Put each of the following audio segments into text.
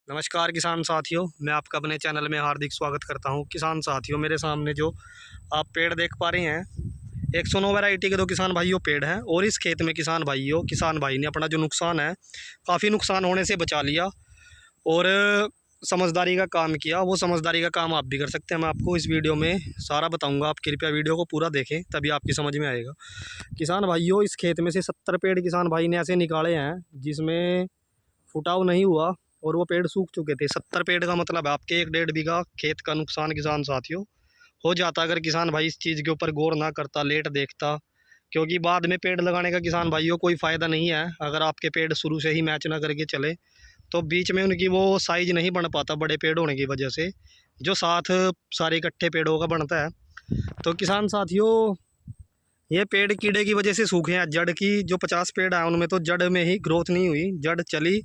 नमस्कार किसान साथियों, मैं आपका अपने चैनल में हार्दिक स्वागत करता हूं। किसान साथियों, मेरे सामने जो आप पेड़ देख पा रहे हैं, 109 वैरायटी के दो किसान भाइयों पेड़ हैं। और इस खेत में किसान भाई ने अपना जो नुकसान है, काफ़ी नुकसान होने से बचा लिया और समझदारी का काम किया। वो समझदारी का काम आप भी कर सकते हैं। मैं आपको इस वीडियो में सारा बताऊँगा, आप कृपया वीडियो को पूरा देखें, तभी आपकी समझ में आएगा। किसान भाइयों, इस खेत में से 70 पेड़ किसान भाई ने ऐसे निकाले हैं जिसमें फुटाव नहीं हुआ और वो पेड़ सूख चुके थे। 70 पेड़ का मतलब है आपके 1-1.5 बीघा खेत का नुकसान किसान साथियों हो जाता अगर किसान भाई इस चीज़ के ऊपर गौर ना करता, लेट देखता। क्योंकि बाद में पेड़ लगाने का किसान भाइयों कोई फ़ायदा नहीं है। अगर आपके पेड़ शुरू से ही मैच ना करके चले तो बीच में उनकी वो साइज नहीं बन पाता, बड़े पेड़ होने की वजह से, जो साथ सारे इकट्ठे पेड़ों का बनता है। तो किसान साथियों, ये पेड़ कीड़े की वजह से सूखे हैं। जड़ की जो 50 पेड़ हैं उनमें तो जड़ में ही ग्रोथ नहीं हुई, जड़ चली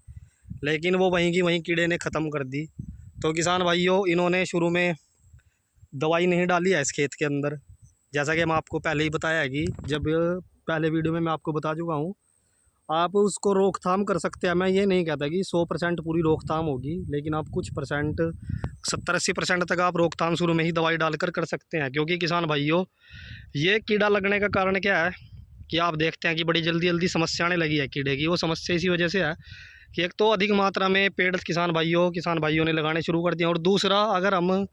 लेकिन वो वहीं की वहीं कीड़े ने ख़त्म कर दी। तो किसान भाइयों, इन्होंने शुरू में दवाई नहीं डाली है इस खेत के अंदर। जैसा कि मैं आपको पहले ही बताया है कि जब पहले वीडियो में मैं आपको बता चुका हूँ, आप उसको रोकथाम कर सकते हैं। मैं ये नहीं कहता कि 100% पूरी रोकथाम होगी, लेकिन आप कुछ परसेंट, 70-80% तक आप रोकथाम शुरू में ही दवाई डालकर कर सकते हैं। क्योंकि किसान भाइयों, ये कीड़ा लगने का कारण क्या है कि आप देखते हैं कि बड़ी जल्दी जल्दी समस्या आने लगी है कीड़े की। वो समस्या इसी वजह से है कि एक तो अधिक मात्रा में पेड़ किसान भाइयों ने लगाने शुरू कर दिए। और दूसरा, अगर हम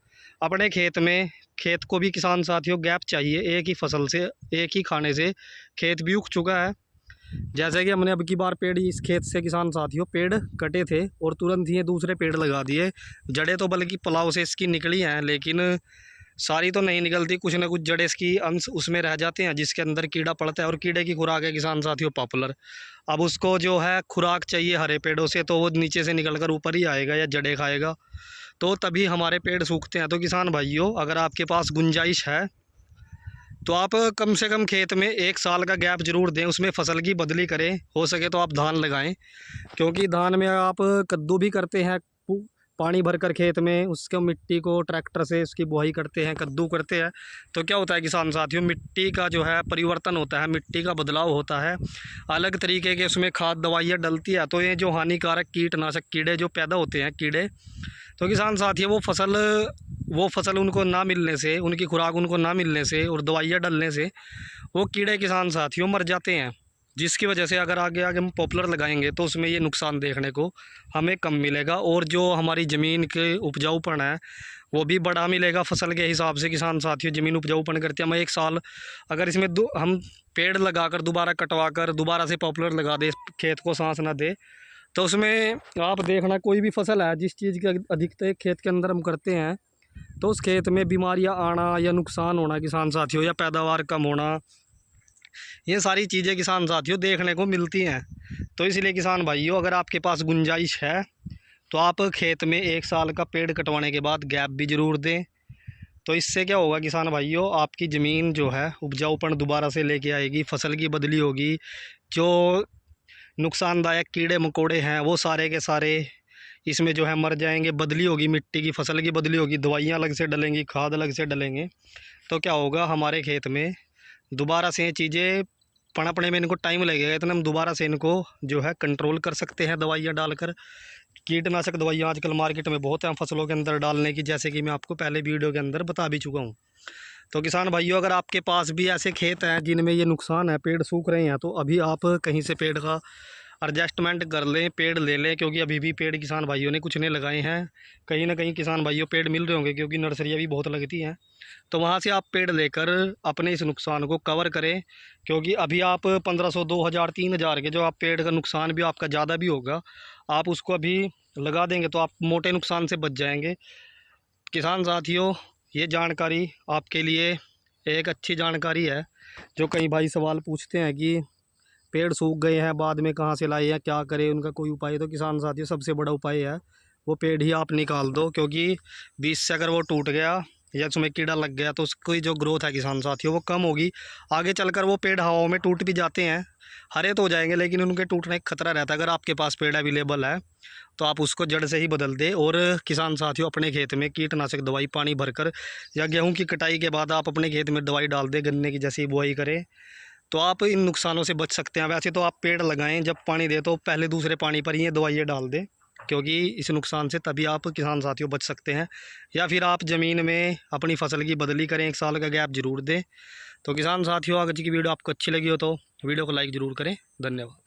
अपने खेत को भी किसान साथियों गैप चाहिए। एक ही फसल से, एक ही खाने से खेत भी उग चुका है। जैसे कि हमने अब की बार पेड़ इस खेत से किसान साथियों पेड़ कटे थे और तुरंत ही दूसरे पेड़ लगा दिए। जड़ें तो बल्कि पलाव से इसकी निकली हैं, लेकिन सारी तो नहीं निकलती, कुछ ना कुछ जड़ें इसकी अंश उसमें रह जाते हैं जिसके अंदर कीड़ा पड़ता है। और कीड़े की खुराक है किसान साथियों पॉपुलर। अब उसको जो है खुराक चाहिए हरे पेड़ों से, तो वो नीचे से निकल कर ऊपर ही आएगा या जड़ें खाएगा, तो तभी हमारे पेड़ सूखते हैं। तो किसान भाइयों, अगर आपके पास गुंजाइश है तो आप कम से कम खेत में 1 साल का गैप ज़रूर दें, उसमें फसल की बदली करें। हो सके तो आप धान लगाएं, क्योंकि धान में आप कद्दू भी करते हैं, पानी भरकर खेत में उसको मिट्टी को ट्रैक्टर से उसकी बुआई करते हैं, कद्दू करते हैं। तो क्या होता है किसान साथियों, मिट्टी का जो है परिवर्तन होता है, मिट्टी का बदलाव होता है, अलग तरीके के उसमें खाद दवाइयाँ डलती है। तो ये जो हानिकारक कीटनाशक कीड़े जो पैदा होते हैं कीड़े, तो किसान साथियों वो फसल उनको ना मिलने से, उनकी खुराक उनको ना मिलने से और दवाइयाँ डलने से वो कीड़े किसान साथियों मर जाते हैं। जिसकी वजह से अगर आगे आगे हम पॉपुलर लगाएंगे तो उसमें ये नुकसान देखने को हमें कम मिलेगा और जो हमारी ज़मीन के उपजाऊपन है वो भी बड़ा मिलेगा। फसल के हिसाब से किसान साथियों ज़मीन उपजाऊपन करती है। हम 1 साल अगर इसमें हम पेड़ लगाकर दोबारा कटवा कर दोबारा से पॉपुलर लगा दे, खेत को सांस ना दे, तो उसमें आप देखना कोई भी फसल है जिस चीज़ की अधिकतर खेत के अंदर हम करते हैं, तो उस खेत में बीमारियां आना या नुकसान होना किसान साथियों, या पैदावार कम होना, ये सारी चीज़ें किसान साथियों देखने को मिलती हैं। तो इसलिए किसान भाइयों, अगर आपके पास गुंजाइश है तो आप खेत में 1 साल का पेड़ कटवाने के बाद गैप भी ज़रूर दें। तो इससे क्या होगा किसान भाइयों, आपकी ज़मीन जो है उपजाऊपन दोबारा से लेके आएगी, फसल की बदली होगी, जो नुकसानदायक कीड़े मकोड़े हैं वो सारे के सारे इसमें जो है मर जाएंगे, बदली होगी मिट्टी की, फसल की बदली होगी, दवाइयाँ अलग से डलेंगी, खाद अलग से डलेंगे। तो क्या होगा, हमारे खेत में दोबारा से ये चीज़ें पनपने में इनको टाइम लगेगा, इतना हम दोबारा से इनको जो है कंट्रोल कर सकते हैं दवाइयाँ डालकर। कीटनाशक दवाइयाँ आजकल मार्केट में बहुत हैं फसलों के अंदर डालने की, जैसे कि मैं आपको पहले वीडियो के अंदर बता भी चुका हूँ। तो किसान भाइयों, अगर आपके पास भी ऐसे खेत हैं जिनमें ये नुकसान है, पेड़ सूख रहे हैं, तो अभी आप कहीं से पेड़ का एडजस्टमेंट कर लें, पेड़ ले लें। क्योंकि अभी भी पेड़ किसान भाइयों ने कुछ नहीं लगाए हैं, कहीं ना कहीं किसान भाइयों पेड़ मिल रहे होंगे, क्योंकि नर्सरियाँ भी बहुत लगती हैं। तो वहाँ से आप पेड़ लेकर अपने इस नुकसान को कवर करें। क्योंकि अभी आप 1500, 2000, 3000 के जो आप पेड़ का नुकसान भी आपका ज़्यादा भी होगा, आप उसको अभी लगा देंगे तो आप मोटे नुकसान से बच जाएंगे। किसान साथियों, ये जानकारी आपके लिए एक अच्छी जानकारी है। जो कई भाई सवाल पूछते हैं कि पेड़ सूख गए हैं, बाद में कहाँ से लाए हैं, क्या करें, उनका कोई उपाय? तो किसान साथियों, सबसे बड़ा उपाय है वो पेड़ ही आप निकाल दो। क्योंकि बीच से अगर वो टूट गया या उसमें कीड़ा लग गया तो उसकी जो ग्रोथ है किसान साथियों वो कम होगी। आगे चलकर वो पेड़ हवाओं में टूट भी जाते हैं, हरे तो हो जाएंगे, लेकिन उनके टूटने का खतरा रहता है। अगर आपके पास पेड़ अवेलेबल है तो आप उसको जड़ से ही बदल दें। और किसान साथियों, अपने खेत में कीटनाशक दवाई पानी भरकर, या गेहूँ की कटाई के बाद आप अपने खेत में दवाई डाल दें, गन्ने की जैसी बुआई करें, तो आप इन नुकसानों से बच सकते हैं। वैसे तो आप पेड़ लगाएं, जब पानी दे तो पहले दूसरे पानी पर ही ये दवाइयाँ डाल दें। क्योंकि इस नुकसान से तभी आप किसान साथियों बच सकते हैं। या फिर आप ज़मीन में अपनी फसल की बदली करें, 1 साल का गैप ज़रूर दें। तो किसान साथियों, अगर जी की वीडियो आपको अच्छी लगी हो तो वीडियो को लाइक ज़रूर करें। धन्यवाद।